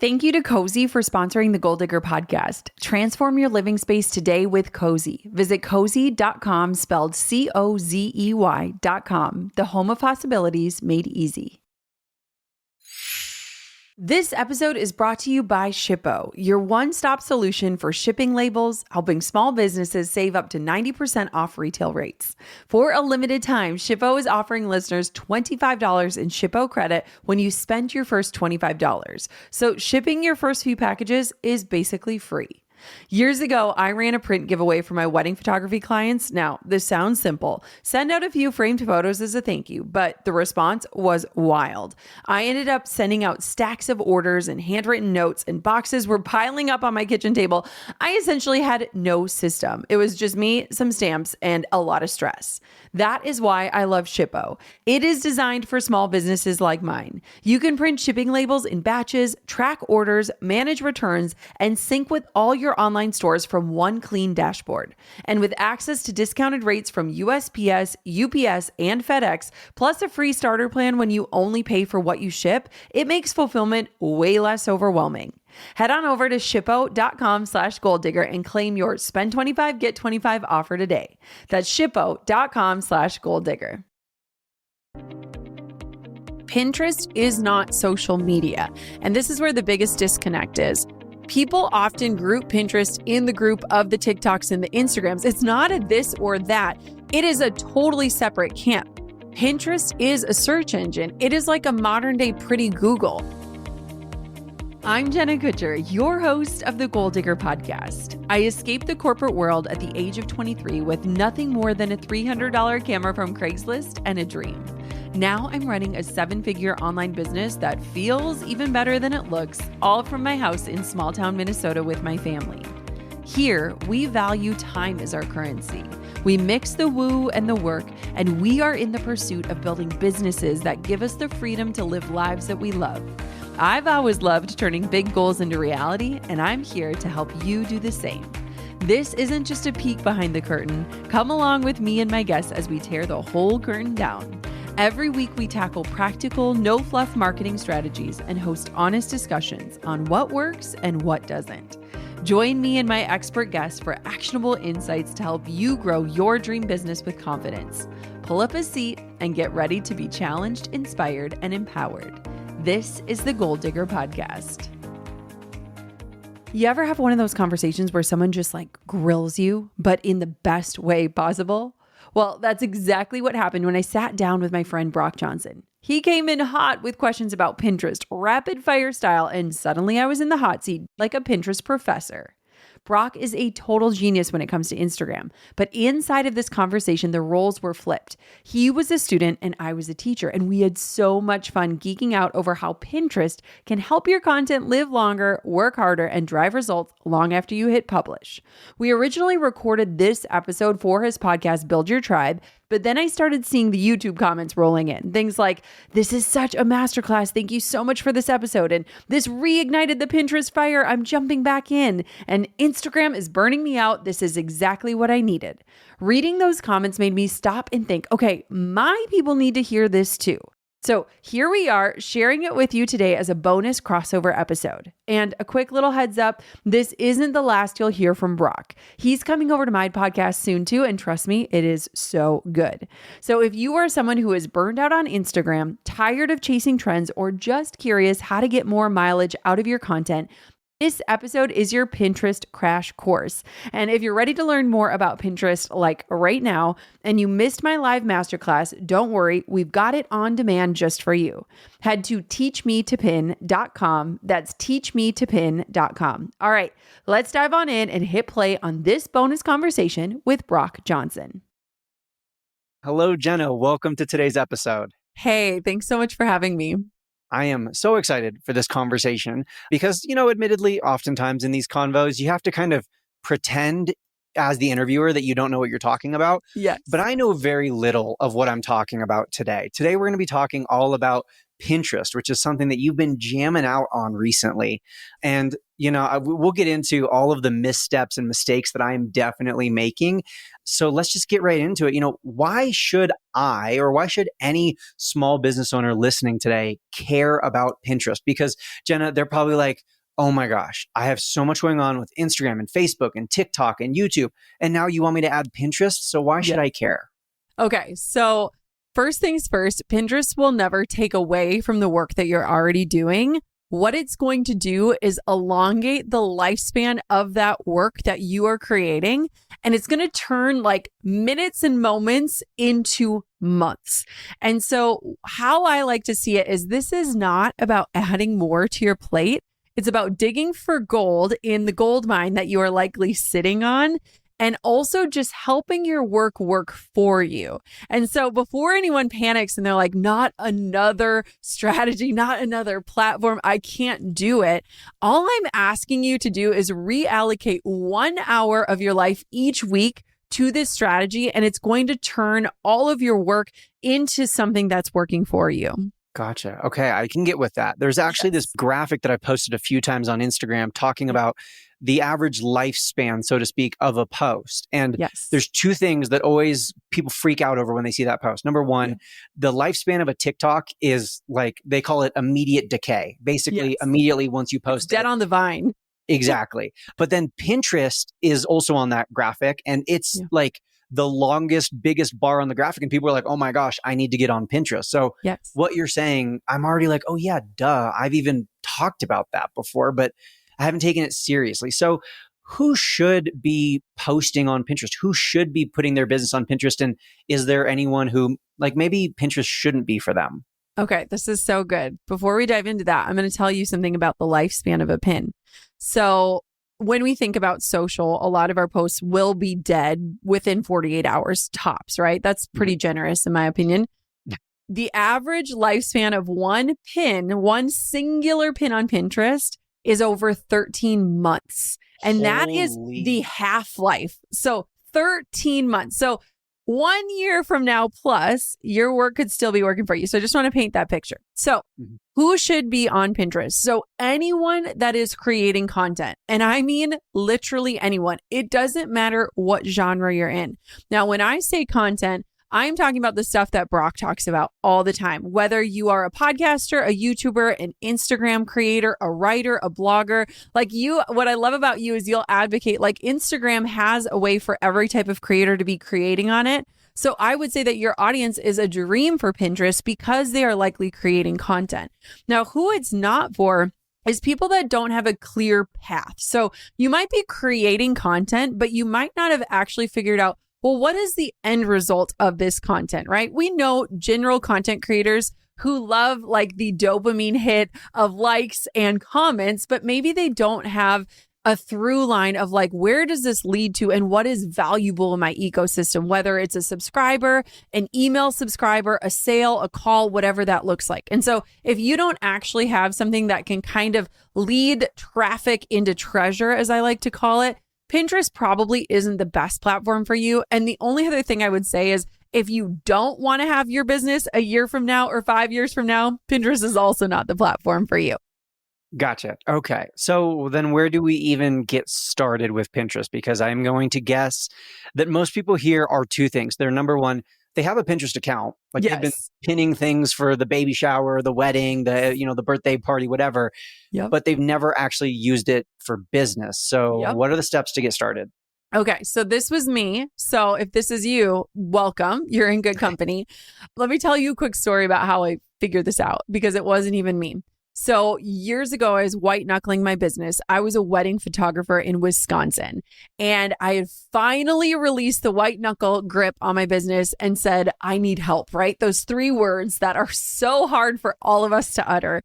Thank you to Cozy for sponsoring the Goal Digger podcast. Transform your living space today with Cozy. Visit cozy.com, spelled COZEY.com, the home of possibilities made easy. This episode is brought to you by Shippo, your one-stop solution for shipping labels, helping small businesses save up to 90% off retail rates. For a limited time, Shippo is offering listeners $25 in Shippo credit when you spend your first $25. So shipping your first few packages is basically free. Years ago, I ran a print giveaway for my wedding photography clients. Now, this sounds simple. Send out a few framed photos as a thank you, but the response was wild. I ended up sending out stacks of orders and handwritten notes, and boxes were piling up on my kitchen table. I essentially had no system. It was just me, some stamps, and a lot of stress. That is why I love Shippo. It is designed for small businesses like mine. You can print shipping labels in batches, track orders, manage returns, and sync with all your online stores from one clean dashboard. And with access to discounted rates from USPS, UPS, and FedEx, plus a free starter plan when you only pay for what you ship, it makes fulfillment way less overwhelming. Head on over to shippo.com/goaldigger and claim your spend 25, get 25 offer today. That's shippo.com/goaldigger. Pinterest is not social media, and this is where the biggest disconnect is. People often group Pinterest in the group of the TikToks and the Instagrams. It's not a this or that. It is a totally separate camp. Pinterest is a search engine. It is like a modern day Pretty Google. I'm Jenna Kutcher, your host of the Goal Digger podcast. I escaped the corporate world at the age of 23 with nothing more than a $300 camera from Craigslist and a dream. Now I'm running a 7-figure online business that feels even better than it looks, all from my house in small town Minnesota with my family. Here, we value time as our currency. We mix the woo and the work, and we are in the pursuit of building businesses that give us the freedom to live lives that we love. I've always loved turning big goals into reality, and I'm here to help you do the same. This isn't just a peek behind the curtain. Come along with me and my guests as we tear the whole curtain down. Every week, we tackle practical, no-fluff marketing strategies and host honest discussions on what works and what doesn't. Join me and my expert guests for actionable insights to help you grow your dream business with confidence. Pull up a seat and get ready to be challenged, inspired, and empowered. This is the Goal Digger podcast. You ever have one of those conversations where someone just grills you, but in the best way possible? Well, that's exactly what happened when I sat down with my friend Brock Johnson. He came in hot with questions about Pinterest, rapid fire style, and suddenly I was in the hot seat like a Pinterest professor. Brock is a total genius when it comes to Instagram, but inside of this conversation, the roles were flipped. He was a student and I was a teacher, and we had so much fun geeking out over how Pinterest can help your content live longer, work harder, and drive results long after you hit publish. We originally recorded this episode for his podcast, Build Your Tribe, but then I started seeing the YouTube comments rolling in. Things like, "This is such a masterclass. Thank you so much for this episode." And "This reignited the Pinterest fire. I'm jumping back in." And "Instagram is burning me out. This is exactly what I needed." Reading those comments made me stop and think, okay, my people need to hear this too. So here we are sharing it with you today as a bonus crossover episode. And a quick little heads up, this isn't the last you'll hear from Brock. He's coming over to my podcast soon too, and trust me, it is so good. So if you are someone who is burned out on Instagram, tired of chasing trends, or just curious how to get more mileage out of your content, this episode is your Pinterest crash course. And if you're ready to learn more about Pinterest like right now, and you missed my live masterclass, don't worry, we've got it on demand just for you. Head to teachmetopin.com. That's teachmetopin.com. All right, let's dive on in and hit play on this bonus conversation with Brock Johnson. Hello, Jenna. Welcome to today's episode. Hey, thanks so much for having me. I am so excited for this conversation because, admittedly, oftentimes in these convos, you have to kind of pretend as the interviewer that you don't know what you're talking about. Yes. But I know very little of what I'm talking about today. Today, we're going to be talking all about Pinterest, which is something that you've been jamming out on recently. And, we'll get into all of the missteps and mistakes that I am definitely making. So let's just get right into it. Why should why should any small business owner listening today care about Pinterest? Because Jenna, they're probably like, oh my gosh, I have so much going on with Instagram and Facebook and TikTok and YouTube. And now you want me to add Pinterest? So why should I care? Okay. So first things first, Pinterest will never take away from the work that you're already doing. What it's going to do is elongate the lifespan of that work that you are creating. And it's going to turn like minutes and moments into months. And so how I like to see it is this is not about adding more to your plate. It's about digging for gold in the gold mine that you are likely sitting on, and also just helping your work for you. And so before anyone panics and they're like, not another strategy, not another platform, I can't do it. All I'm asking you to do is reallocate 1 hour of your life each week to this strategy, and it's going to turn all of your work into something that's working for you. Gotcha. Okay, I can get with that. There's actually this graphic that I posted a few times on Instagram talking about the average lifespan, so to speak, of a post. And there's two things that always people freak out over when they see that post. Number one, the lifespan of a TikTok is like, they call it immediate decay. Basically, immediately once you post dead on the vine. Exactly. But then Pinterest is also on that graphic, and it's like the longest, biggest bar on the graphic. And people are like, oh my gosh, I need to get on Pinterest. So what you're saying, I'm already like, oh yeah, duh. I've even talked about that before, but I haven't taken it seriously. So who should be posting on Pinterest? Who should be putting their business on Pinterest? And is there anyone who like maybe Pinterest shouldn't be for them? Okay, this is so good. Before we dive into that, I'm going to tell you something about the lifespan of a pin. So when we think about social, a lot of our posts will be dead within 48 hours tops, right? That's pretty generous in my opinion. The average lifespan of one singular pin on Pinterest is over 13 months. And that is the half-life. So 13 months. So 1 year from now plus, your work could still be working for you. So I just want to paint that picture. So who should be on Pinterest? So anyone that is creating content. And I mean literally anyone. It doesn't matter what genre you're in. Now, when I say content, I'm talking about the stuff that Brock talks about all the time. Whether you are a podcaster, a YouTuber, an Instagram creator, a writer, a blogger, like you, what I love about you is you'll advocate, like Instagram has a way for every type of creator to be creating on it. So I would say that your audience is a dream for Pinterest because they are likely creating content. Now, who it's not for is people that don't have a clear path. So you might be creating content, but you might not have actually figured out, well, what is the end result of this content, right? We know general content creators who love like the dopamine hit of likes and comments, but maybe they don't have a through line of like, where does this lead to and what is valuable in my ecosystem, whether it's a subscriber, an email subscriber, a sale, a call, whatever that looks like. And so if you don't actually have something that can kind of lead traffic into treasure, as I like to call it, Pinterest probably isn't the best platform for you. And the only other thing I would say is if you don't want to have your business a year from now or 5 years from now, Pinterest is also not the platform for you. Gotcha. Okay. So then where do we even get started with Pinterest? Because I'm going to guess that most people here are two things. They're number one, they have a Pinterest account. Like they've been pinning things for the baby shower, the wedding, the birthday party, whatever. But they've never actually used it for business. So what are the steps to get started? Okay, so this was me. So if this is you, welcome. You're in good company. Let me tell you a quick story about how I figured this out because it wasn't even me. So years ago, I was white knuckling my business. I was a wedding photographer in Wisconsin, and I had finally released the white knuckle grip on my business and said, I need help, right? Those 3 words that are so hard for all of us to utter.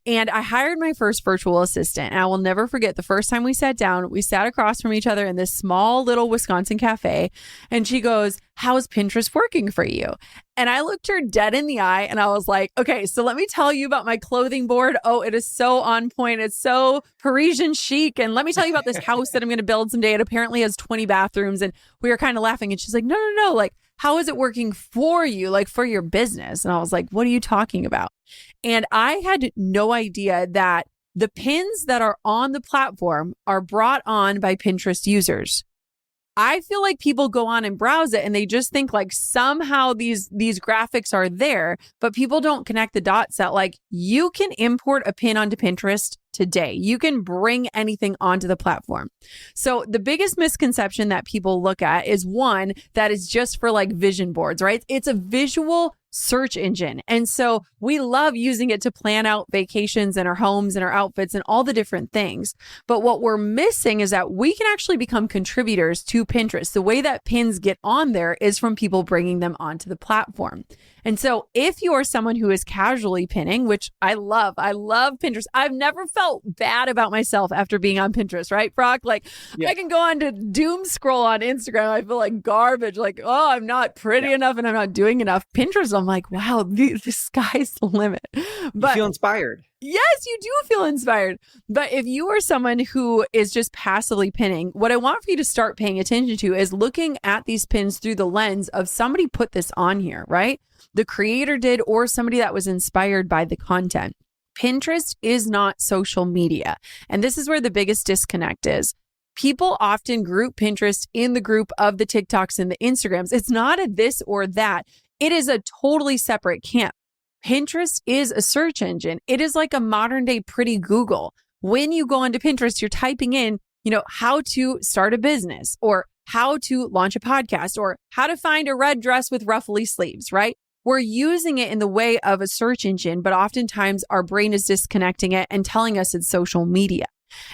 And I hired my first virtual assistant. And I will never forget the first time we sat down, we sat across from each other in this small little Wisconsin cafe. And she goes, how's Pinterest working for you? And I looked her dead in the eye and I was like, okay, so let me tell you about my clothing board. Oh, it is so on point. It's so Parisian chic. And let me tell you about this house that I'm going to build someday. It apparently has 20 bathrooms. And we were kind of laughing. And she's like, no. Like, how is it working for you? Like for your business? And I was like, what are you talking about? And I had no idea that the pins that are on the platform are brought on by Pinterest users. I feel like people go on and browse it and they just think like somehow these graphics are there, but people don't connect the dots that like you can import a pin onto Pinterest today. You can bring anything onto the platform. So the biggest misconception that people look at is one that is just for like vision boards, right? It's a visual search engine. And so we love using it to plan out vacations and our homes and our outfits and all the different things. But what we're missing is that we can actually become contributors to Pinterest. The way that pins get on there is from people bringing them onto the platform. And so if you are someone who is casually pinning, which I love Pinterest. I've never felt bad about myself after being on Pinterest, right, Brock? Like I can go on to doom scroll on Instagram. I feel like garbage. Like, oh, I'm not pretty enough and I'm not doing enough. Pinterest, I'm like, wow, the sky's the limit. But you feel inspired. Yes, you do feel inspired. But if you are someone who is just passively pinning, what I want for you to start paying attention to is looking at these pins through the lens of somebody put this on here, right? The creator did, or somebody that was inspired by the content. Pinterest is not social media. And this is where the biggest disconnect is. People often group Pinterest in the group of the TikToks and the Instagrams. It's not a this or that. It is a totally separate camp. Pinterest is a search engine. It is like a modern day pretty Google. When you go onto Pinterest, you're typing in, how to start a business or how to launch a podcast or how to find a red dress with ruffly sleeves, right? We're using it in the way of a search engine, but oftentimes our brain is disconnecting it and telling us it's social media.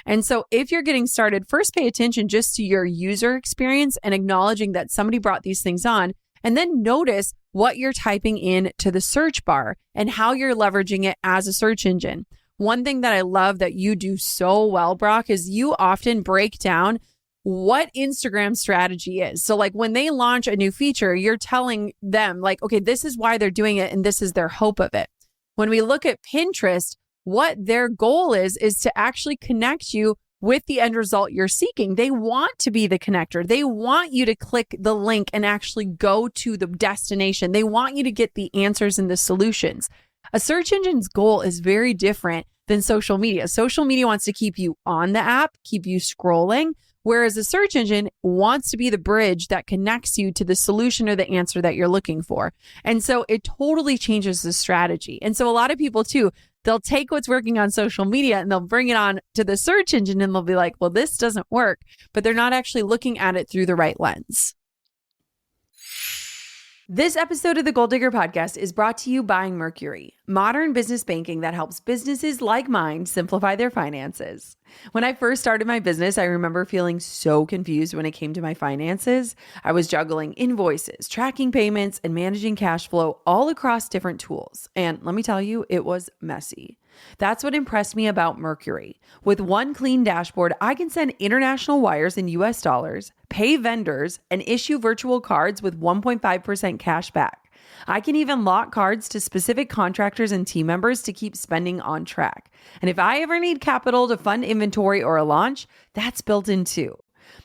And so if you're getting started, first pay attention just to your user experience and acknowledging that somebody brought these things on, and then notice what you're typing in to the search bar and how you're leveraging it as a search engine. One thing that I love that you do so well, Brock, is you often break down what Instagram strategy is. So like when they launch a new feature, you're telling them like, okay, this is why they're doing it and this is their hope of it. When we look at Pinterest, what their goal is to actually connect you with the end result you're seeking. They want to be the connector. They want you to click the link and actually go to the destination. They want you to get the answers and the solutions. A search engine's goal is very different than social media. Social media wants to keep you on the app, keep you scrolling, whereas a search engine wants to be the bridge that connects you to the solution or the answer that you're looking for. And so it totally changes the strategy. And so a lot of people too, they'll take what's working on social media and they'll bring it on to the search engine and they'll be like, well, this doesn't work, but they're not actually looking at it through the right lens. This episode of the Goal Digger Podcast is brought to you by Mercury, modern business banking that helps businesses like mine simplify their finances. When I first started my business, I remember feeling so confused when it came to my finances. I was juggling invoices, tracking payments, and managing cash flow all across different tools. And let me tell you, it was messy. That's what impressed me about Mercury. With one clean dashboard, I can send international wires in US dollars, pay vendors, and issue virtual cards with 1.5% cash back. I can even lock cards to specific contractors and team members to keep spending on track. And if I ever need capital to fund inventory or a launch, that's built in too.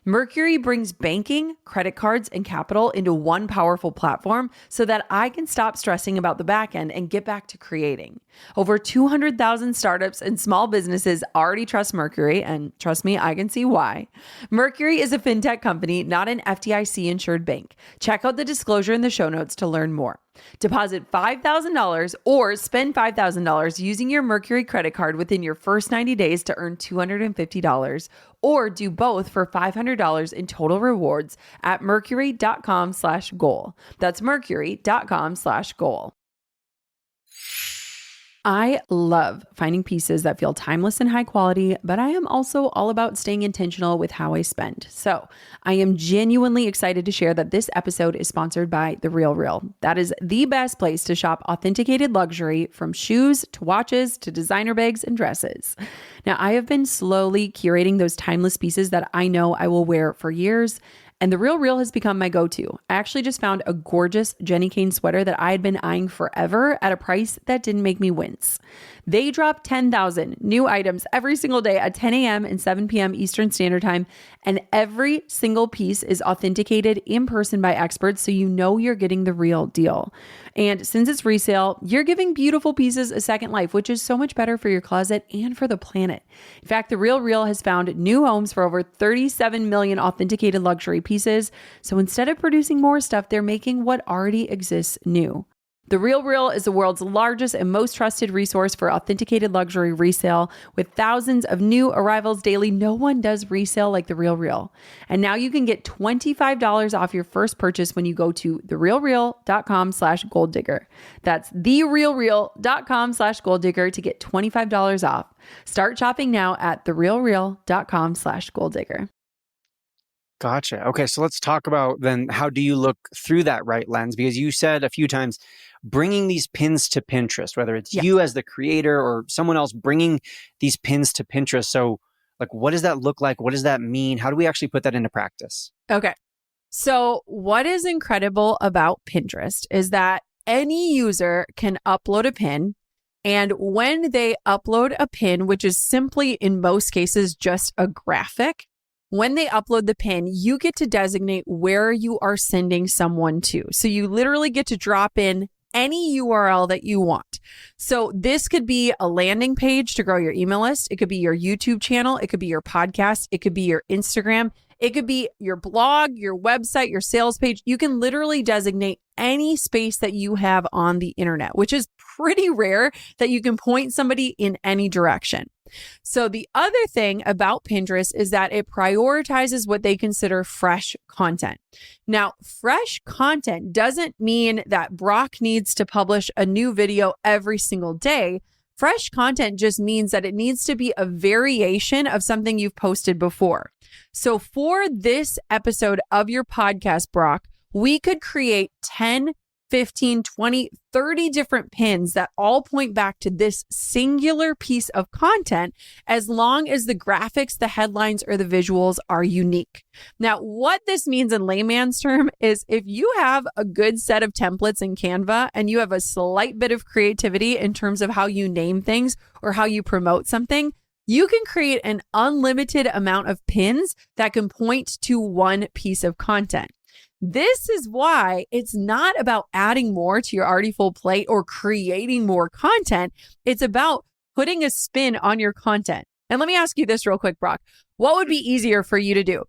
Mercury brings banking, credit cards, and capital into one powerful platform so that I can stop stressing about the back end and get back to creating. Over 200,000 startups and small businesses already trust Mercury, and trust me, I can see why. Mercury is a fintech company, not an FDIC-insured bank. Check out the disclosure in the show notes to learn more. Deposit $5,000 or spend $5,000 using your Mercury credit card within your first 90 days to earn $250, or do both for $500 in total rewards at mercury.com/goal. That's mercury.com/goal. I love finding pieces that feel timeless and high quality, but I am also all about staying intentional with how I spend. So I am genuinely excited to share that this episode is sponsored by The RealReal. That is the best place to shop authenticated luxury, from shoes to watches to designer bags and dresses. Now, I have been slowly curating those timeless pieces that I know I will wear for years, and The RealReal has become my go-to. I actually just found a gorgeous Jenny Kane sweater that I had been eyeing forever at a price that didn't make me wince. They drop 10,000 new items every single day at 10 a.m. and 7 p.m. Eastern Standard Time. And every single piece is authenticated in person by experts, so you know you're getting the real deal. And since it's resale, you're giving beautiful pieces a second life, which is so much better for your closet and for the planet. In fact, The RealReal has found new homes for over 37 million authenticated luxury pieces. So instead of producing more stuff, they're making what already exists new. The RealReal is the world's largest and most trusted resource for authenticated luxury resale. With thousands of new arrivals daily, no one does resale like The RealReal. And now you can get $25 off your first purchase when you go to therealreal.com/golddigger. That's therealreal.com/golddigger to get $25 off. Start shopping now at therealreal.com/golddigger. Gotcha. Okay, so let's talk about then how do you look through that right lens? Because you said a few times bringing these pins to Pinterest, whether it's you as the creator or someone else bringing these pins to Pinterest. So like, what does that look like? What does that mean? How do we actually put that into practice? Okay. So what is incredible about Pinterest is that any user can upload a pin. And when they upload a pin, which is simply in most cases just a graphic, when they upload the pin, you get to designate where you are sending someone to. So you literally get to drop in any URL that you want. So this could be a landing page to grow your email list. It could be your YouTube channel. It could be your podcast. It could be your Instagram. It could be your blog, your website, your sales page. You can literally designate any space that you have on the internet, which is pretty rare that you can point somebody in any direction. So the other thing about Pinterest is that it prioritizes what they consider fresh content. Now, fresh content doesn't mean that Brock needs to publish a new video every single day. Fresh content just means that it needs to be a variation of something you've posted before. So for this episode of your podcast, Brock, we could create 10, 15, 20, 30 different pins that all point back to this singular piece of content, as long as the graphics, the headlines, or the visuals are unique. Now, what this means in layman's term is if you have a good set of templates in Canva and you have a slight bit of creativity in terms of how you name things or how you promote something, you can create an unlimited amount of pins that can point to one piece of content. This is why it's not about adding more to your already full plate or creating more content. It's about putting a spin on your content. And let me ask you this real quick, Brock. What would be easier for you to do?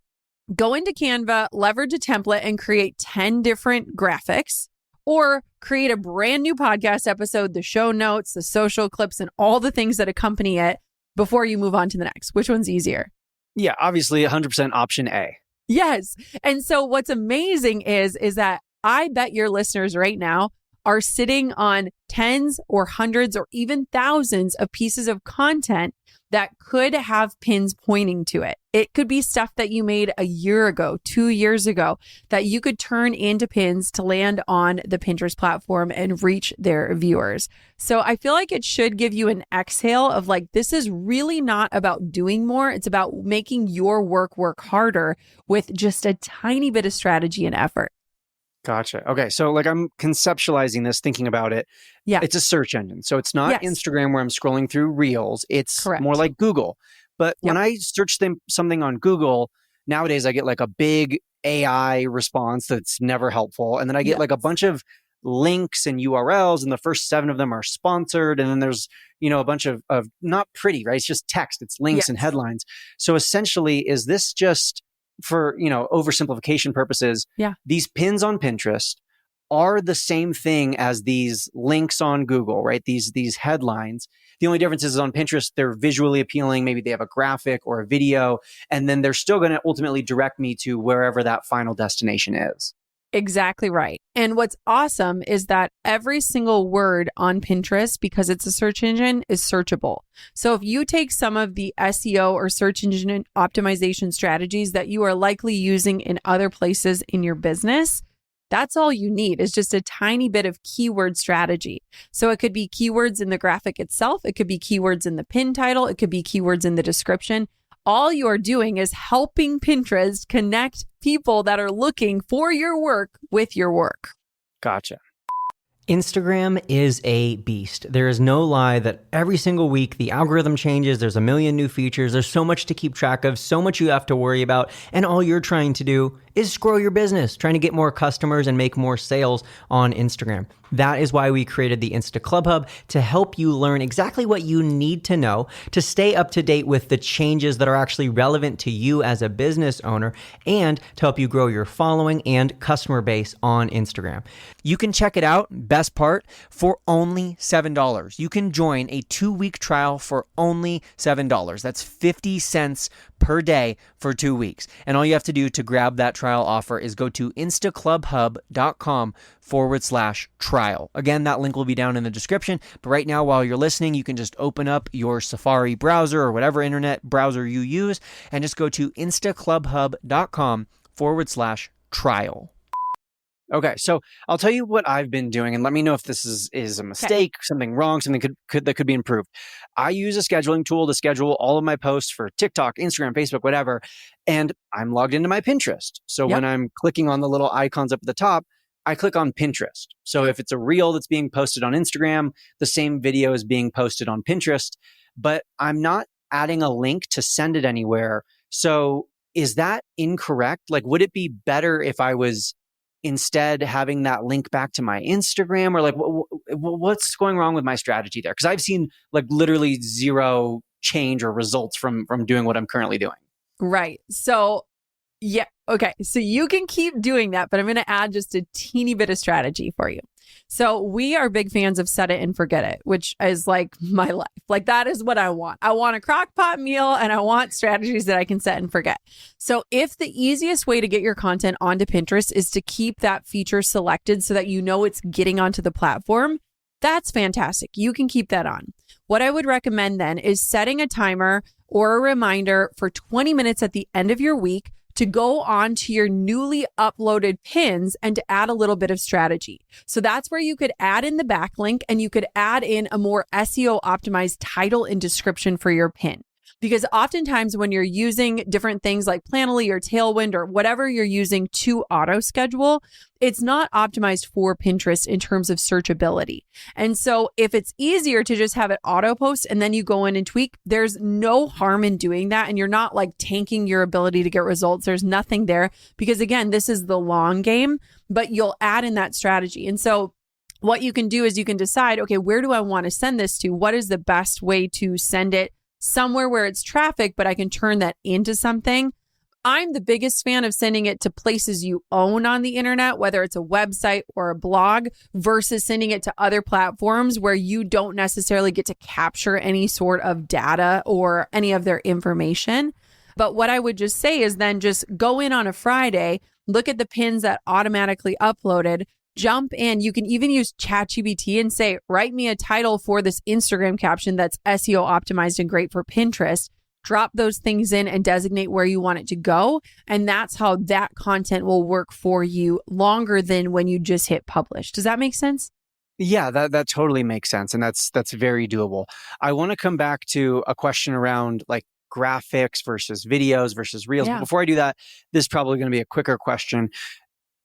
Go into Canva, leverage a template, and create 10 different graphics, or create a brand new podcast episode, the show notes, the social clips, and all the things that accompany it before you move on to the next? Which one's easier? Yeah, obviously 100% option A. Yes. And so what's amazing is that I bet your listeners right now are sitting on tens or hundreds or even thousands of pieces of content that could have pins pointing to it. It could be stuff that you made a year ago, 2 years ago, that you could turn into pins to land on the Pinterest platform and reach their viewers. So I feel like it should give you an exhale of like, this is really not about doing more. It's about making your work harder with just a tiny bit of strategy and effort. Gotcha. Okay. So like I'm conceptualizing this, thinking about it. Yeah. It's a search engine. So it's not Instagram where I'm scrolling through reels. It's more like Google. But when I search something on Google, nowadays I get like a big AI response that's never helpful. And then I get like a bunch of links and URLs, and the first 7 of them are sponsored. And then there's, a bunch of not pretty, right? It's just text. It's links and headlines. So essentially, is this just for, oversimplification purposes, these pins on Pinterest are the same thing as these links on Google, right? These headlines. The only difference is on Pinterest, they're visually appealing. Maybe they have a graphic or a video, and then they're still going to ultimately direct me to wherever that final destination is. Exactly right. And what's awesome is that every single word on Pinterest, because it's a search engine, is searchable. So if you take some of the SEO or search engine optimization strategies that you are likely using in other places in your business, that's all you need is just a tiny bit of keyword strategy. So it could be keywords in the graphic itself. It could be keywords in the pin title. It could be keywords in the description. All you are doing is helping Pinterest connect people that are looking for your work with your work. Gotcha. Instagram is a beast. There is no lie that every single week the algorithm changes. There's a million new features. There's so much to keep track of, so much you have to worry about. And all you're trying to do is grow your business, trying to get more customers and make more sales on Instagram. That is why we created the Insta Club Hub, to help you learn exactly what you need to know to stay up to date with the changes that are actually relevant to you as a business owner, and to help you grow your following and customer base on Instagram. You can check it out, best part, for only $7. You can join a 2-week trial for only $7. That's 50 cents per day for 2 weeks. And all you have to do to grab that trial offer is go to instaclubhub.com/trial. Again, that link will be down in the description. But right now, while you're listening, you can just open up your Safari browser or whatever internet browser you use and just go to instaclubhub.com/trial. Okay, so I'll tell you what I've been doing, and let me know if this is a mistake, something wrong, something that could be improved. I use a scheduling tool to schedule all of my posts for TikTok, Instagram, Facebook, whatever, and I'm logged into my Pinterest. So when I'm clicking on the little icons up at the top, I click on Pinterest. So if it's a reel that's being posted on Instagram, the same video is being posted on Pinterest, but I'm not adding a link to send it anywhere. So is that incorrect? Like, would it be better if I was instead having that link back to my Instagram, or like what's going wrong with my strategy there? Because I've seen like literally zero change or results from doing what I'm currently doing. Right. So yeah. Okay. So you can keep doing that, but I'm going to add just a teeny bit of strategy for you. So we are big fans of set it and forget it, which is like my life. Like that is what I want. I want a crock pot meal and I want strategies that I can set and forget. So if the easiest way to get your content onto Pinterest is to keep that feature selected so that you know it's getting onto the platform, that's fantastic. You can keep that on. What I would recommend then is setting a timer or a reminder for 20 minutes at the end of your week to go on to your newly uploaded pins and to add a little bit of strategy. So that's where you could add in the backlink and you could add in a more SEO optimized title and description for your pin. Because oftentimes when you're using different things like Planoly or Tailwind or whatever you're using to auto schedule, it's not optimized for Pinterest in terms of searchability. And so if it's easier to just have it auto post and then you go in and tweak, there's no harm in doing that. And you're not like tanking your ability to get results. There's nothing there because again, this is the long game, but you'll add in that strategy. And so what you can do is you can decide, okay, where do I want to send this to? What is the best way to send it somewhere where it's traffic, but I can turn that into something? I'm the biggest fan of sending it to places you own on the internet, whether it's a website or a blog, versus sending it to other platforms where you don't necessarily get to capture any sort of data or any of their information. But what I would just say is then just go in on a Friday, look at the pins that automatically uploaded, jump in. You can even use ChatGPT and say, write me a title for this Instagram caption that's SEO optimized and great for Pinterest. Drop those things in and designate where you want it to go. And that's how that content will work for you longer than when you just hit publish. Does that make sense? Yeah, that totally makes sense. And that's very doable. I want to come back to a question around like graphics versus videos versus reels. But before I do that, this is probably going to be a quicker question.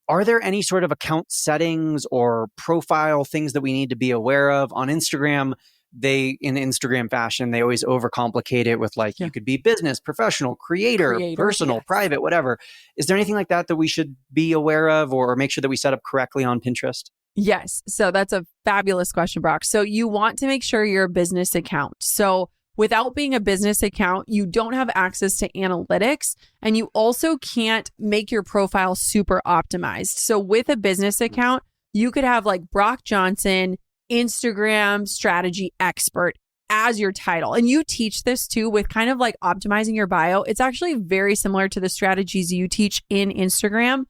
Are there any sort of account settings or profile things that we need to be aware of on Instagram? In Instagram fashion, they always overcomplicate it with like, you could be business, professional, creator, personal, private, whatever. Is there anything like that we should be aware of or make sure that we set up correctly on Pinterest? Yes. So that's a fabulous question, Brock. So you want to make sure you're a business account. So without being a business account, you don't have access to analytics and you also can't make your profile super optimized. So with a business account, you could have like Brock Johnson, Instagram strategy expert as your title. And you teach this too with kind of like optimizing your bio. It's actually very similar to the strategies you teach in Instagram,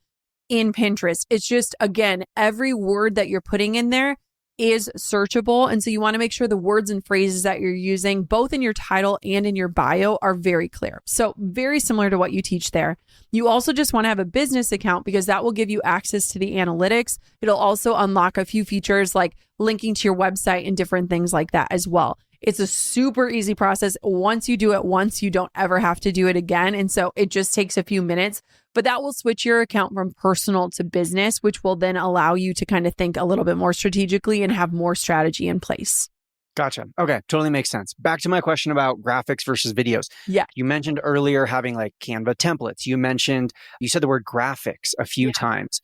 in Pinterest. It's just, again, every word that you're putting in there is searchable. And so you want to make sure the words and phrases that you're using, both in your title and in your bio, are very clear. So very similar to what you teach there. You also just want to have a business account because that will give you access to the analytics. It'll also unlock a few features like linking to your website and different things like that as well. It's a super easy process. Once you do it once, you don't ever have to do it again. And so it just takes a few minutes, but that will switch your account from personal to business, which will then allow you to kind of think a little bit more strategically and have more strategy in place. Gotcha. Okay. Totally makes sense. Back to my question about graphics versus videos. Yeah. You mentioned earlier having like Canva templates. You said the word graphics a few times.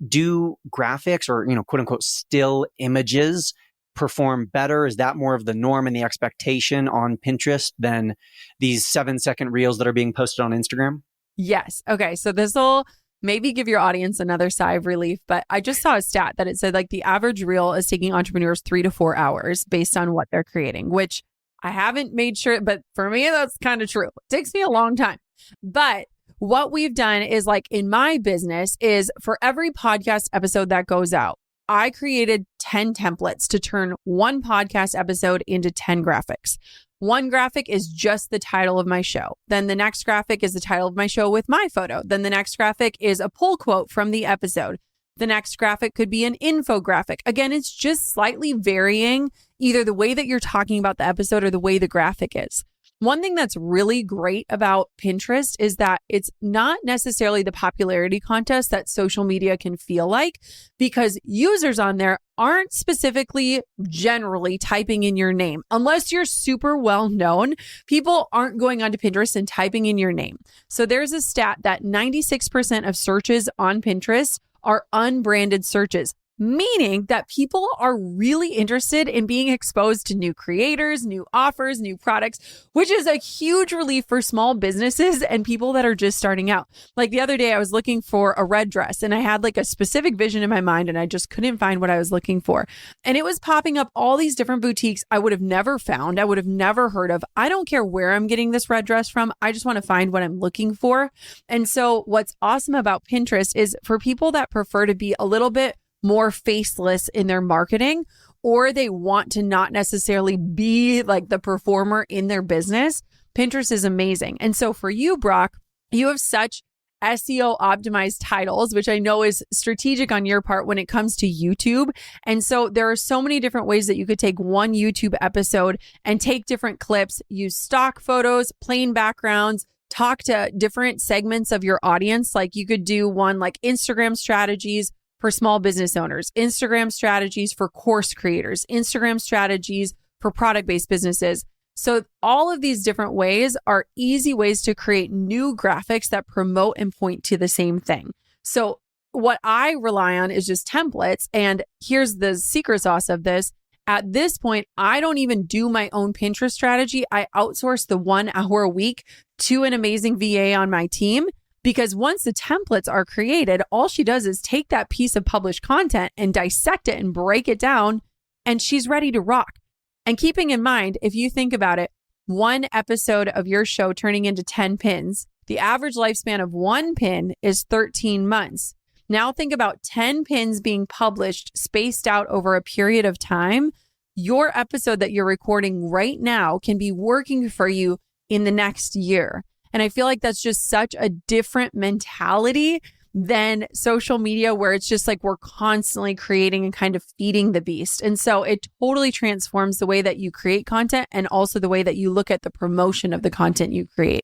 Do graphics or, quote unquote, still images perform better? Is that more of the norm and the expectation on Pinterest than these 7-second reels that are being posted on Instagram? Yes. Okay. So this will maybe give your audience another sigh of relief, but I just saw a stat that it said like the average reel is taking entrepreneurs 3 to 4 hours based on what they're creating, which I haven't made sure, but for me, that's kind of true. It takes me a long time. But what we've done is like in my business is for every podcast episode that goes out, I created 10 templates to turn one podcast episode into 10 graphics. One graphic is just the title of my show. Then the next graphic is the title of my show with my photo. Then the next graphic is a pull quote from the episode. The next graphic could be an infographic. Again, it's just slightly varying either the way that you're talking about the episode or the way the graphic is. One thing that's really great about Pinterest is that it's not necessarily the popularity contest that social media can feel like, because users on there aren't specifically generally typing in your name. Unless you're super well known, people aren't going onto Pinterest and typing in your name. So there's a stat that 96% of searches on Pinterest are unbranded searches, meaning that people are really interested in being exposed to new creators, new offers, new products, which is a huge relief for small businesses and people that are just starting out. Like the other day, I was looking for a red dress and I had like a specific vision in my mind and I just couldn't find what I was looking for. And it was popping up all these different boutiques I would have never found, I would have never heard of. I don't care where I'm getting this red dress from. I just want to find what I'm looking for. And so what's awesome about Pinterest is for people that prefer to be a little bit more faceless in their marketing, or they want to not necessarily be like the performer in their business, Pinterest is amazing. And so for you, Brock, you have such SEO optimized titles, which I know is strategic on your part when it comes to YouTube. And so there are so many different ways that you could take one YouTube episode and take different clips, use stock photos, plain backgrounds, talk to different segments of your audience. Like you could do one like Instagram strategies for small business owners, Instagram strategies for course creators, Instagram strategies for product-based businesses. So all of these different ways are easy ways to create new graphics that promote and point to the same thing. So what I rely on is just templates. And here's the secret sauce of this. At this point, I don't even do my own Pinterest strategy. I outsource the 1 hour a week to an amazing VA on my team. Because once the templates are created, all she does is take that piece of published content and dissect it and break it down, and she's ready to rock. And keeping in mind, if you think about it, one episode of your show turning into 10 pins, the average lifespan of one pin is 13 months. Now think about 10 pins being published, spaced out over a period of time. Your episode that you're recording right now can be working for you in the next year. And I feel like that's just such a different mentality than social media, where it's just like we're constantly creating and kind of feeding the beast. And so it totally transforms the way that you create content and also the way that you look at the promotion of the content you create.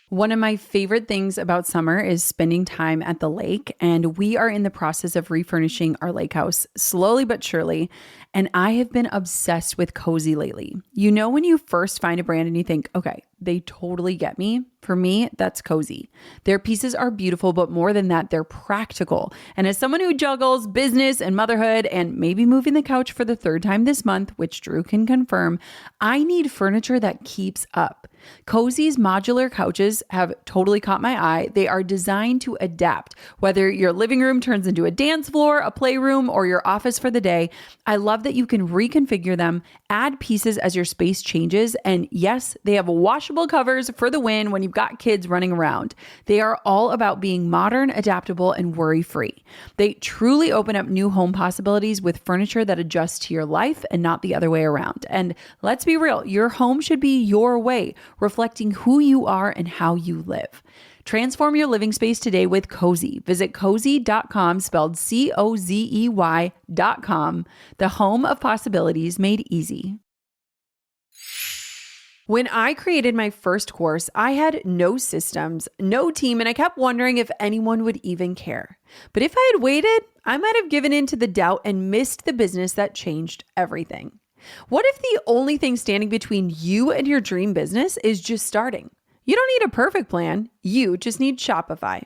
One of my favorite things about summer is spending time at the lake, and we are in the process of refurnishing our lake house slowly but surely. And I have been obsessed with Cozy lately. You know, when you first find a brand and you think, okay, they totally get me. For me, that's Cozy. Their pieces are beautiful, but more than that, they're practical. And as someone who juggles business and motherhood and maybe moving the couch for the 3rd time this month, which Drew can confirm, I need furniture that keeps up. Cozy's modular couches have totally caught my eye. They are designed to adapt, whether your living room turns into a dance floor, a playroom, or your office for the day. I love that you can reconfigure them, add pieces as your space changes, and yes, they have washable covers for the win when you've got kids running around. They are all about being modern, adaptable, and worry-free. They truly open up new home possibilities with furniture that adjusts to your life and not the other way around. And let's be real, your home should be your way, reflecting who you are and how you live. Transform your living space today with Cozy. Visit cozy.com, spelled COZEY.com, the home of possibilities made easy. When I created my first course, I had no systems, no team, and I kept wondering if anyone would even care. But if I had waited, I might have given in to the doubt and missed the business that changed everything. What if the only thing standing between you and your dream business is just starting? You don't need a perfect plan. You just need Shopify.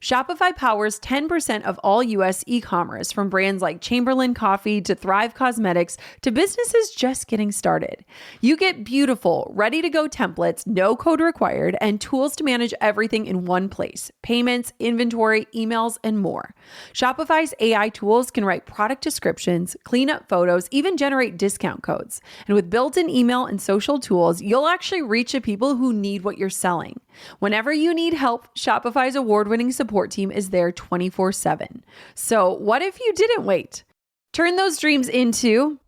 Shopify powers 10% of all US e-commerce, from brands like Chamberlain Coffee to Thrive Cosmetics to businesses just getting started. You get beautiful, ready-to-go templates, no code required, and tools to manage everything in one place: payments, inventory, emails, and more. Shopify's AI tools can write product descriptions, clean up photos, even generate discount codes. And with built-in email and social tools, you'll actually reach the people who need what you're selling. Whenever you need help, Shopify's award-winning support team is there 24/7. So what if you didn't wait? Turn those dreams into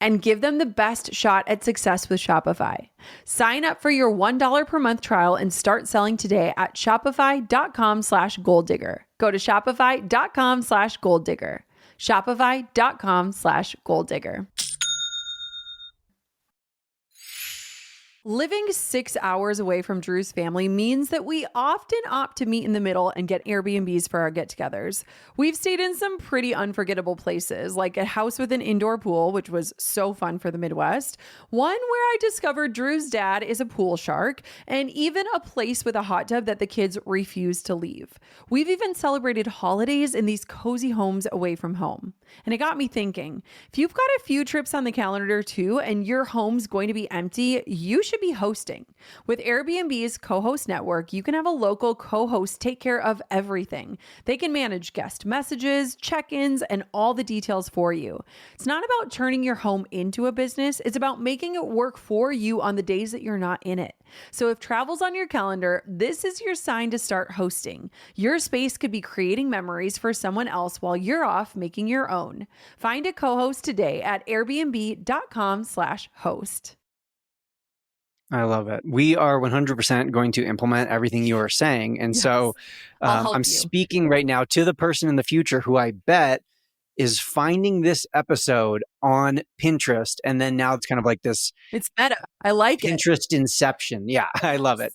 and give them the best shot at success with Shopify. Sign up for your $1 per month trial and start selling today at shopify.com/goaldigger. Go to shopify.com/goaldigger. Shopify.com/goaldigger. Living 6 hours away from Drew's family means that we often opt to meet in the middle and get Airbnbs for our get-togethers. We've stayed in some pretty unforgettable places, like a house with an indoor pool, which was so fun for the Midwest, one where I discovered Drew's dad is a pool shark, and even a place with a hot tub that the kids refuse to leave. We've even celebrated holidays in these cozy homes away from home. And it got me thinking, if you've got a few trips on the calendar too, and your home's going to be empty, you should be hosting. With Airbnb's co-host network, you can have a local co-host take care of everything. They can manage guest messages, check-ins, and all the details for you. It's not about turning your home into a business. It's about making it work for you on the days that you're not in it. So if travel's on your calendar, this is your sign to start hosting. Your space could be creating memories for someone else while you're off making your own. Find a co-host today at airbnb.com/host. I love it. We are 100% going to implement everything you are saying. And Yes. so I'm speaking right now to the person in the future who I bet is finding this episode on Pinterest. And then now it's kind of like this It's meta. I like it. Pinterest inception. Yeah, I love it.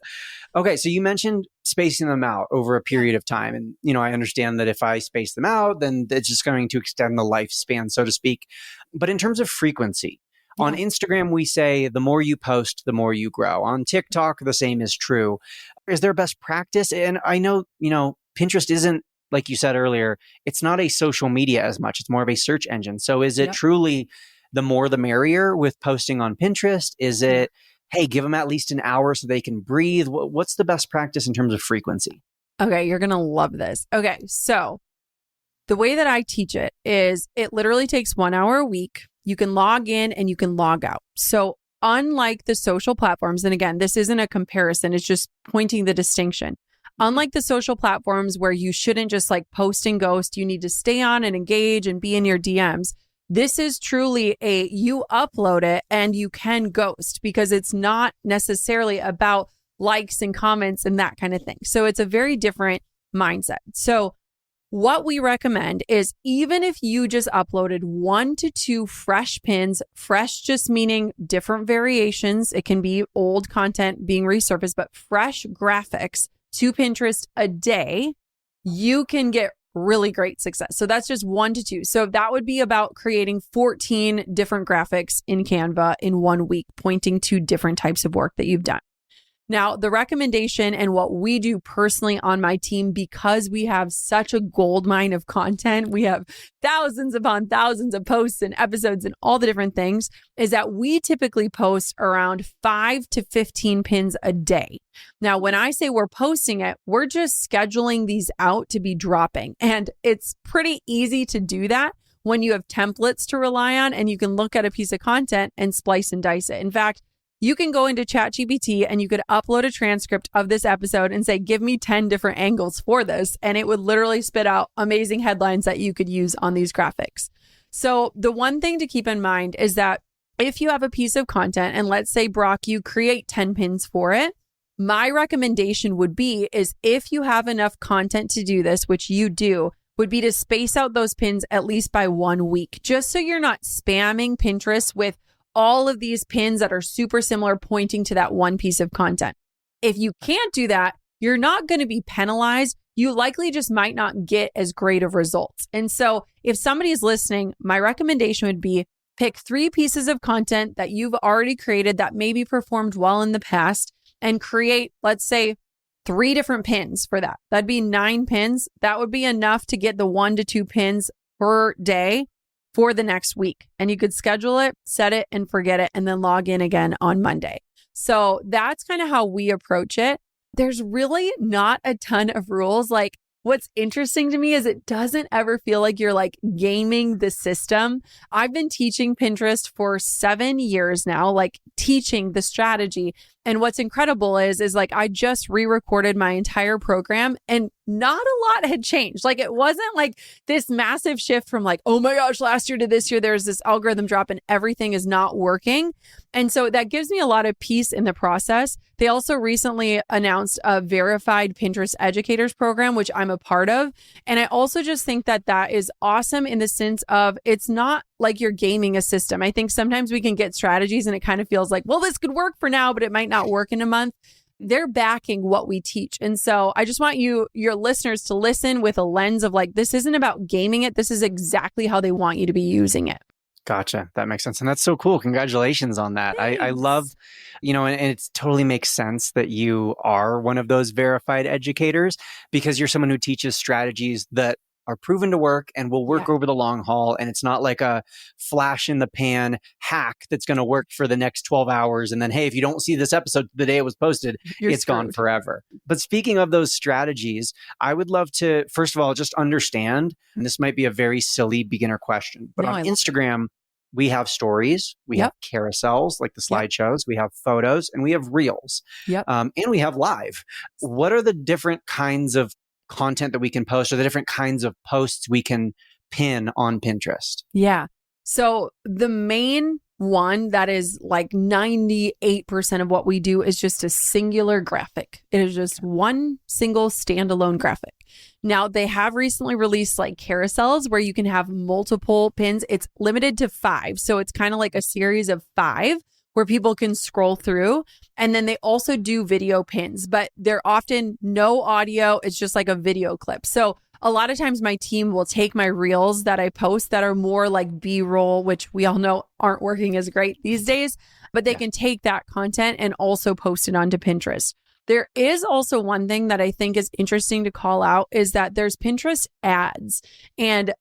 Okay, so you mentioned spacing them out over a period of time. And, I understand that if I space them out, then it's just going to extend the lifespan, so to speak. But in terms of frequency, on Instagram, we say the more you post, the more you grow. On TikTok, the same is true. Is there best practice? And I know, Pinterest isn't, like you said earlier, it's not a social media as much. It's more of a search engine. So is it truly the more the merrier with posting on Pinterest? Is it, hey, give them at least an hour so they can breathe? What's the best practice in terms of frequency? Okay, you're going to love this. Okay, so the way that I teach it is it literally takes 1 hour a week. You can log in and you can log out. So unlike the social platforms, and again, this isn't a comparison, it's just pointing the distinction. Unlike the social platforms where you shouldn't just post and ghost, you need to stay on and engage and be in your DMs. This is truly you upload it and you can ghost, because it's not necessarily about likes and comments and that kind of thing. So it's a very different mindset. So what we recommend is, even if you just uploaded 1 to 2 fresh pins, fresh just meaning different variations, it can be old content being resurfaced, but fresh graphics to Pinterest a day, you can get really great success. So that's just 1 to 2. So that would be about creating 14 different graphics in Canva in 1 week, pointing to different types of work that you've done. Now, the recommendation and what we do personally on my team, because we have such a gold mine of content, we have thousands upon thousands of posts and episodes and all the different things, is that we typically post around 5 to 15 pins a day. Now, when I say we're posting it, we're just scheduling these out to be dropping. And it's pretty easy to do that when you have templates to rely on and you can look at a piece of content and splice and dice it. In fact, you can go into ChatGPT and you could upload a transcript of this episode and say, give me 10 different angles for this. And it would literally spit out amazing headlines that you could use on these graphics. So the one thing to keep in mind is that if you have a piece of content and let's say, Brock, you create 10 pins for it, my recommendation would be is if you have enough content to do this, which you do, would be to space out those pins at least by 1 week, just so you're not spamming Pinterest with all of these pins that are super similar pointing to that one piece of content. If you can't do that, you're not going to be penalized. You likely just might not get as great of results. And so if somebody's listening, my recommendation would be pick 3 pieces of content that you've already created that maybe performed well in the past and create, let's say, 3 different pins for that. That'd be 9 pins. That would be enough to get the 1 to 2 pins per day for the next week. And you could schedule it, set it, and forget it, and then log in again on Monday. So that's kind of how we approach it. There's really not a ton of rules. Like, what's interesting to me is it doesn't ever feel like you're like gaming the system. I've been teaching Pinterest for 7 years now, like teaching the strategy. And what's incredible is like I just re-recorded my entire program and not a lot had changed. Like it wasn't like this massive shift from like, oh my gosh, last year to this year, there's this algorithm drop and everything is not working. And so that gives me a lot of peace in the process. They also recently announced a verified Pinterest educators program, which I'm a part of. And I also just think that that is awesome in the sense of it's not like you're gaming a system. I think sometimes we can get strategies and it kind of feels like, well, this could work for now, but it might not work in a month. They're backing what we teach. And so I just want your listeners to listen with a lens of like, this isn't about gaming it. This is exactly how they want you to be using it. Gotcha. That makes sense. And that's so cool. Congratulations on that. I love, and it totally makes sense that you are one of those verified educators because you're someone who teaches strategies that are proven to work and will work over the long haul. And it's not like a flash in the pan hack that's going to work for the next 12 hours. And then, hey, if you don't see this episode the day it was posted, it's gone forever. But speaking of those strategies, I would love to, first of all, just understand, and this might be a very silly beginner question, but on Instagram, we have stories, we have carousels like the slideshows, we have photos, and we have reels, and we have live. What are the different kinds of content that we can post or the different kinds of posts we can pin on Pinterest? Yeah. So the main one that is like 98% of what we do is just a singular graphic. It is just one single standalone graphic. Now they have recently released like carousels where you can have multiple pins. It's limited to 5. So it's kind of like a series of 5 where people can scroll through. And then they also do video pins, but they're often no audio. It's just like a video clip. So a lot of times my team will take my reels that I post that are more like B-roll, which we all know aren't working as great these days, but they can take that content and also post it onto Pinterest. There is also one thing that I think is interesting to call out is that there's Pinterest ads. And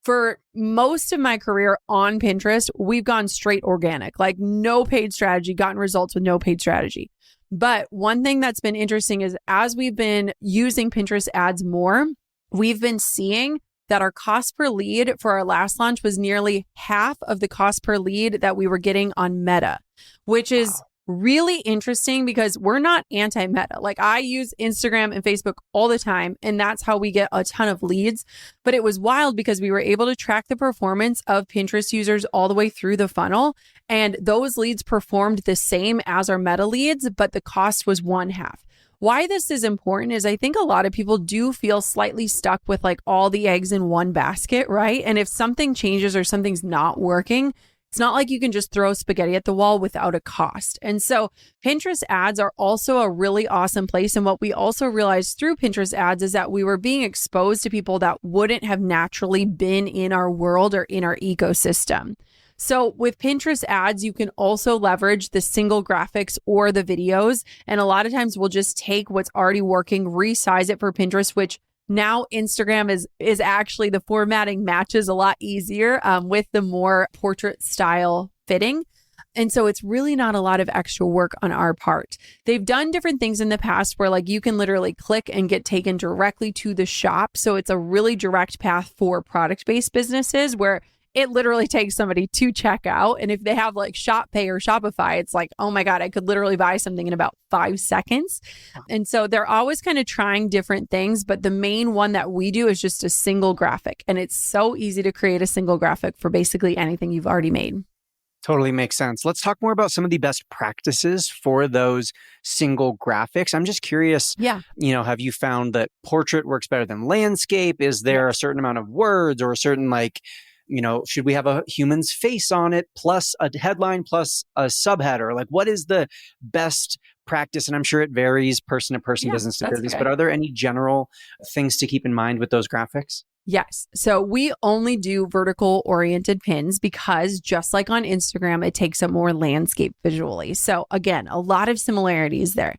for most of my career on Pinterest, we've gone straight organic, like no paid strategy, gotten results with no paid strategy. But one thing that's been interesting is as we've been using Pinterest ads more, we've been seeing that our cost per lead for our last launch was nearly half of the cost per lead that we were getting on Meta, which is really interesting because we're not anti-Meta. Like I use Instagram and Facebook all the time, and that's how we get a ton of leads. But it was wild because we were able to track the performance of Pinterest users all the way through the funnel. And those leads performed the same as our Meta leads, but the cost was 1/2. Why this is important is I think a lot of people do feel slightly stuck with like all the eggs in one basket, right? And if something changes or something's not working, it's not like you can just throw spaghetti at the wall without a cost. And so Pinterest ads are also a really awesome place. And what we also realized through Pinterest ads is that we were being exposed to people that wouldn't have naturally been in our world or in our ecosystem. So with Pinterest ads, you can also leverage the single graphics or the videos. And a lot of times we'll just take what's already working, resize it for Pinterest, which now Instagram is actually the formatting matches a lot easier with the more portrait style fitting. And so it's really not a lot of extra work on our part. They've done different things in the past where like you can literally click and get taken directly to the shop. So it's a really direct path for product-based businesses where it literally takes somebody to check out. And if they have like Shop Pay or Shopify, it's like, oh my God, I could literally buy something in about 5 seconds. And so they're always kind of trying different things. But the main one that we do is just a single graphic. And it's so easy to create a single graphic for basically anything you've already made. Totally makes sense. Let's talk more about some of the best practices for those single graphics. I'm just curious, Yeah. have you found that portrait works better than landscape? Is there a certain amount of words or a certain should we have a human's face on it plus a headline plus a subheader? Like, what is the best practice? And I'm sure it varies person to person, business to business, but are there any general things to keep in mind with those graphics? Yes. So we only do vertical oriented pins because just like on Instagram, it takes up more landscape visually. So again, a lot of similarities there.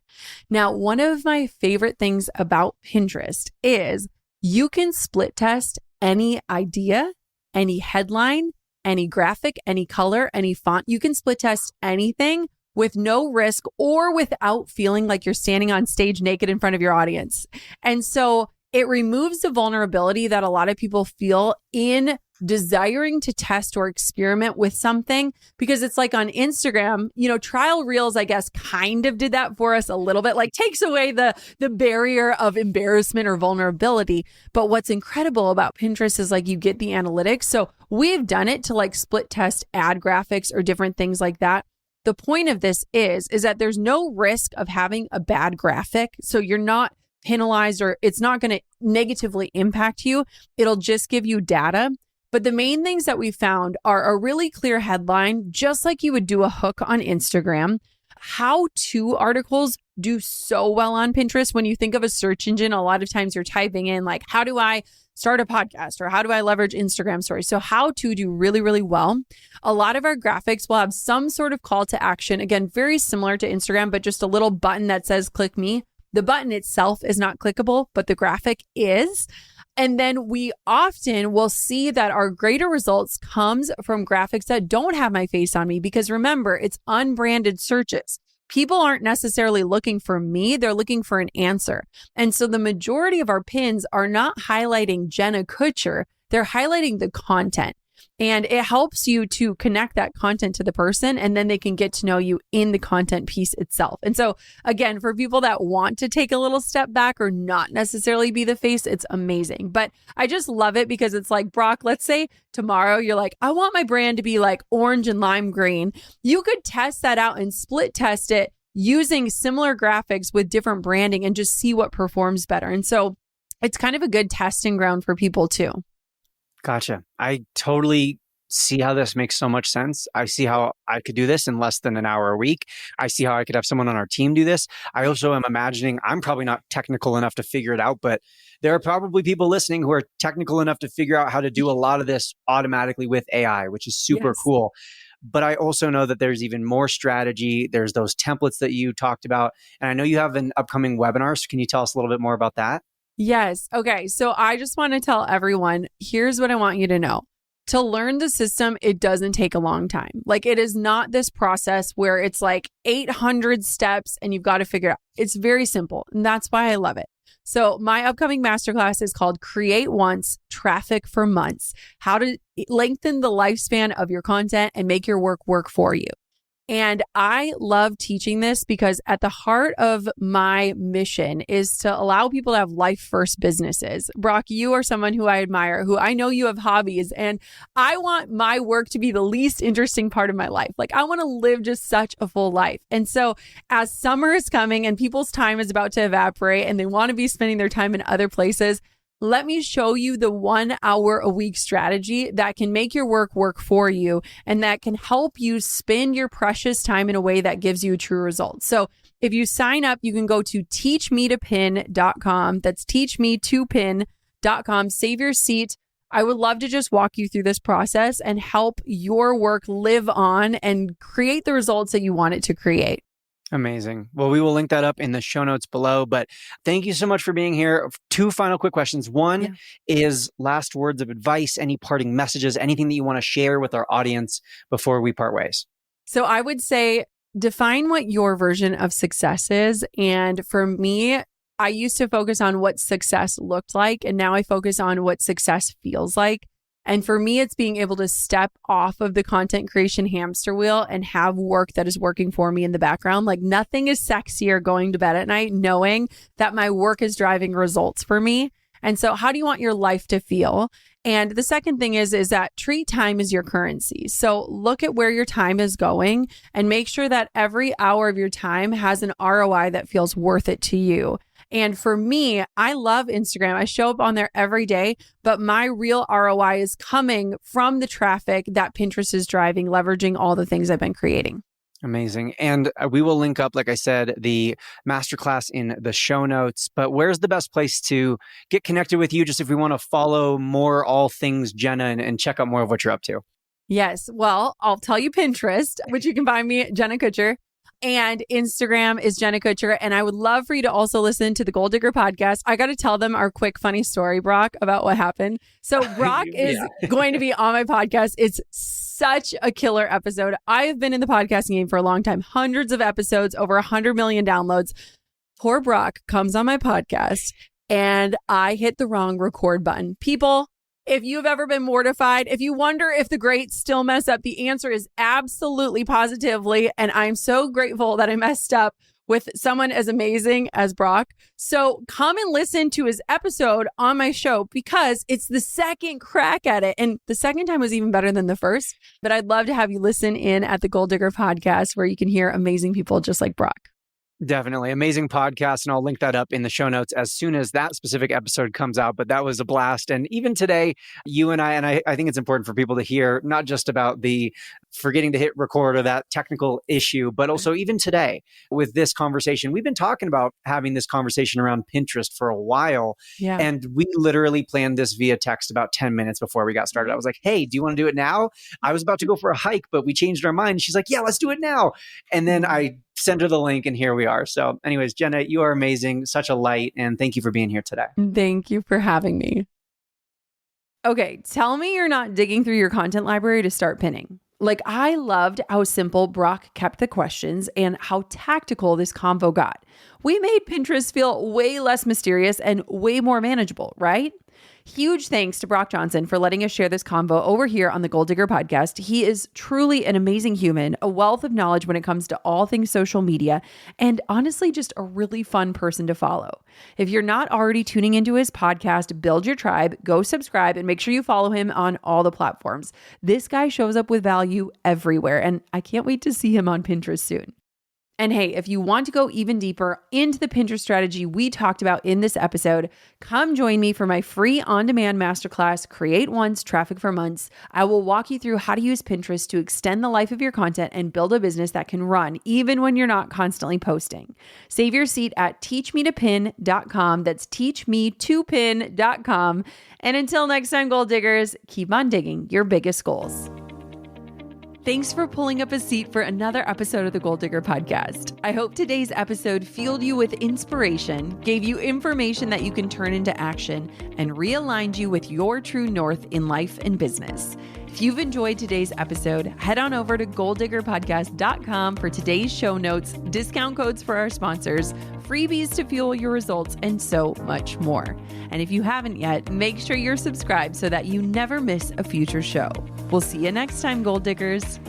Now, one of my favorite things about Pinterest is you can split test any idea, any headline, any graphic, any color, any font. You can split test anything with no risk or without feeling like you're standing on stage naked in front of your audience. And so it removes the vulnerability that a lot of people feel in desiring to test or experiment with something, because it's like on Instagram, trial reels, I guess, kind of did that for us a little bit, like takes away the barrier of embarrassment or vulnerability. But what's incredible about Pinterest is like you get the analytics. So we've done it to like split test ad graphics or different things like that. The point of this is that there's no risk of having a bad graphic. So you're not penalized or it's not going to negatively impact you. It'll just give you data. But the main things that we found are a really clear headline, just like you would do a hook on Instagram. How-to articles do so well on Pinterest. When you think of a search engine, a lot of times you're typing in like, how do I start a podcast or how do I leverage Instagram stories? So how-to do really, really well. A lot of our graphics will have some sort of call to action. Again, very similar to Instagram, but just a little button that says click me. The button itself is not clickable, but the graphic is. And then we often will see that our greater results comes from graphics that don't have my face on me, because remember, it's unbranded searches. People aren't necessarily looking for me, they're looking for an answer. And so the majority of our pins are not highlighting Jenna Kutcher, they're highlighting the content. And it helps you to connect that content to the person, and then they can get to know you in the content piece itself. And so again, for people that want to take a little step back or not necessarily be the face, it's amazing. But I just love it because it's like, Brock, let's say tomorrow you're like, I want my brand to be like orange and lime green. You could test that out and split test it using similar graphics with different branding and just see what performs better. And so it's kind of a good testing ground for people too. Gotcha. I totally see how this makes so much sense. I see how I could do this in less than an hour a week. I see how I could have someone on our team do this. I also am imagining I'm probably not technical enough to figure it out, but there are probably people listening who are technical enough to figure out how to do a lot of this automatically with AI, which is super cool. But I also know that there's even more strategy. There's those templates that you talked about. And I know you have an upcoming webinar. So can you tell us a little bit more about that? Yes. Okay. So I just want to tell everyone, here's what I want you to know. To learn the system, it doesn't take a long time. Like, it is not this process where it's like 800 steps and you've got to figure it out. It's very simple. And that's why I love it. So my upcoming masterclass is called Create Once, Traffic for Months: How to Lengthen the Lifespan of Your Content and Make Your Work for You. And I love teaching this because at the heart of my mission is to allow people to have life first businesses. Brock, you are someone who I admire, who I know you have hobbies, and I want my work to be the least interesting part of my life. Like, I want to live just such a full life. And so as summer is coming and people's time is about to evaporate and they want to be spending their time in other places, let me show you the 1 hour a week strategy that can make your work for you and that can help you spend your precious time in a way that gives you true results. So if you sign up, you can go to teachmetopin.com. That's teachmetopin.com. Save your seat. I would love to just walk you through this process and help your work live on and create the results that you want it to create. Amazing. Well, we will link that up in the show notes below, but thank you so much for being here. 2 final quick questions. One is last words of advice, any parting messages, anything that you want to share with our audience before we part ways. So I would say define what your version of success is. And for me, I used to focus on what success looked like, and now I focus on what success feels like. And for me, it's being able to step off of the content creation hamster wheel and have work that is working for me in the background. Like, nothing is sexier going to bed at night knowing that my work is driving results for me. And so how do you want your life to feel? And the second thing is that treat time as your currency. So look at where your time is going and make sure that every hour of your time has an ROI that feels worth it to you. And for me, I love Instagram. I show up on there every day, but my real ROI is coming from the traffic that Pinterest is driving, leveraging all the things I've been creating. Amazing. And we will link up, like I said, the masterclass in the show notes. But where's the best place to get connected with you, just if we want to follow more all things Jenna and check out more of what you're up to? Yes. Well, I'll tell you Pinterest, which you can find me at Jenna Kutcher. And Instagram is Jenna Kutcher. And I would love for you to also listen to the Goal Digger podcast. I got to tell them our quick, funny story, Brock, about what happened. So Brock is going to be on my podcast. It's such a killer episode. I have been in the podcasting game for a long time, hundreds of episodes, over 100 million downloads. Poor Brock comes on my podcast and I hit the wrong record button. People, if you've ever been mortified, if you wonder if the greats still mess up, the answer is absolutely, positively. And I'm so grateful that I messed up with someone as amazing as Brock. So come and listen to his episode on my show because it's the second crack at it. And the second time was even better than the first. But I'd love to have you listen in at the Goal Digger podcast where you can hear amazing people just like Brock. Definitely. Amazing podcast. And I'll link that up in the show notes as soon as that specific episode comes out. But that was a blast. And even today, you and I think it's important for people to hear, not just about the forgetting to hit record or that technical issue, but also even today with this conversation, we've been talking about having this conversation around Pinterest for a while. Yeah. And we literally planned this via text about 10 minutes before we got started. I was like, hey, do you want to do it now? I was about to go for a hike, but we changed our mind. She's like, yeah, let's do it now. And then I send her the link and here we are. So anyways, Jenna, you are amazing. Such a light. And thank you for being here today. Thank you for having me. Okay. Tell me you're not digging through your content library to start pinning. Like, I loved how simple Brock kept the questions and how tactical this convo got. We made Pinterest feel way less mysterious and way more manageable, right? Huge thanks to Brock Johnson for letting us share this convo over here on the Goal Digger podcast. He is truly an amazing human, a wealth of knowledge when it comes to all things social media, and honestly, just a really fun person to follow. If you're not already tuning into his podcast, Build Your Tribe, go subscribe and make sure you follow him on all the platforms. This guy shows up with value everywhere, and I can't wait to see him on Pinterest soon. And hey, if you want to go even deeper into the Pinterest strategy we talked about in this episode, come join me for my free on-demand masterclass, Create Once, Traffic for Months. I will walk you through how to use Pinterest to extend the life of your content and build a business that can run even when you're not constantly posting. Save your seat at teachmetopin.com. That's teachmetopin.com. And until next time, Goal Diggers, keep on digging your biggest goals. Thanks for pulling up a seat for another episode of the Goal Digger podcast. I hope today's episode fueled you with inspiration, gave you information that you can turn into action, and realigned you with your true north in life and business. If you've enjoyed today's episode, head on over to goaldiggerpodcast.com for today's show notes, discount codes for our sponsors, freebies to fuel your results, and so much more. And if you haven't yet, make sure you're subscribed so that you never miss a future show. We'll see you next time, Goal Diggers.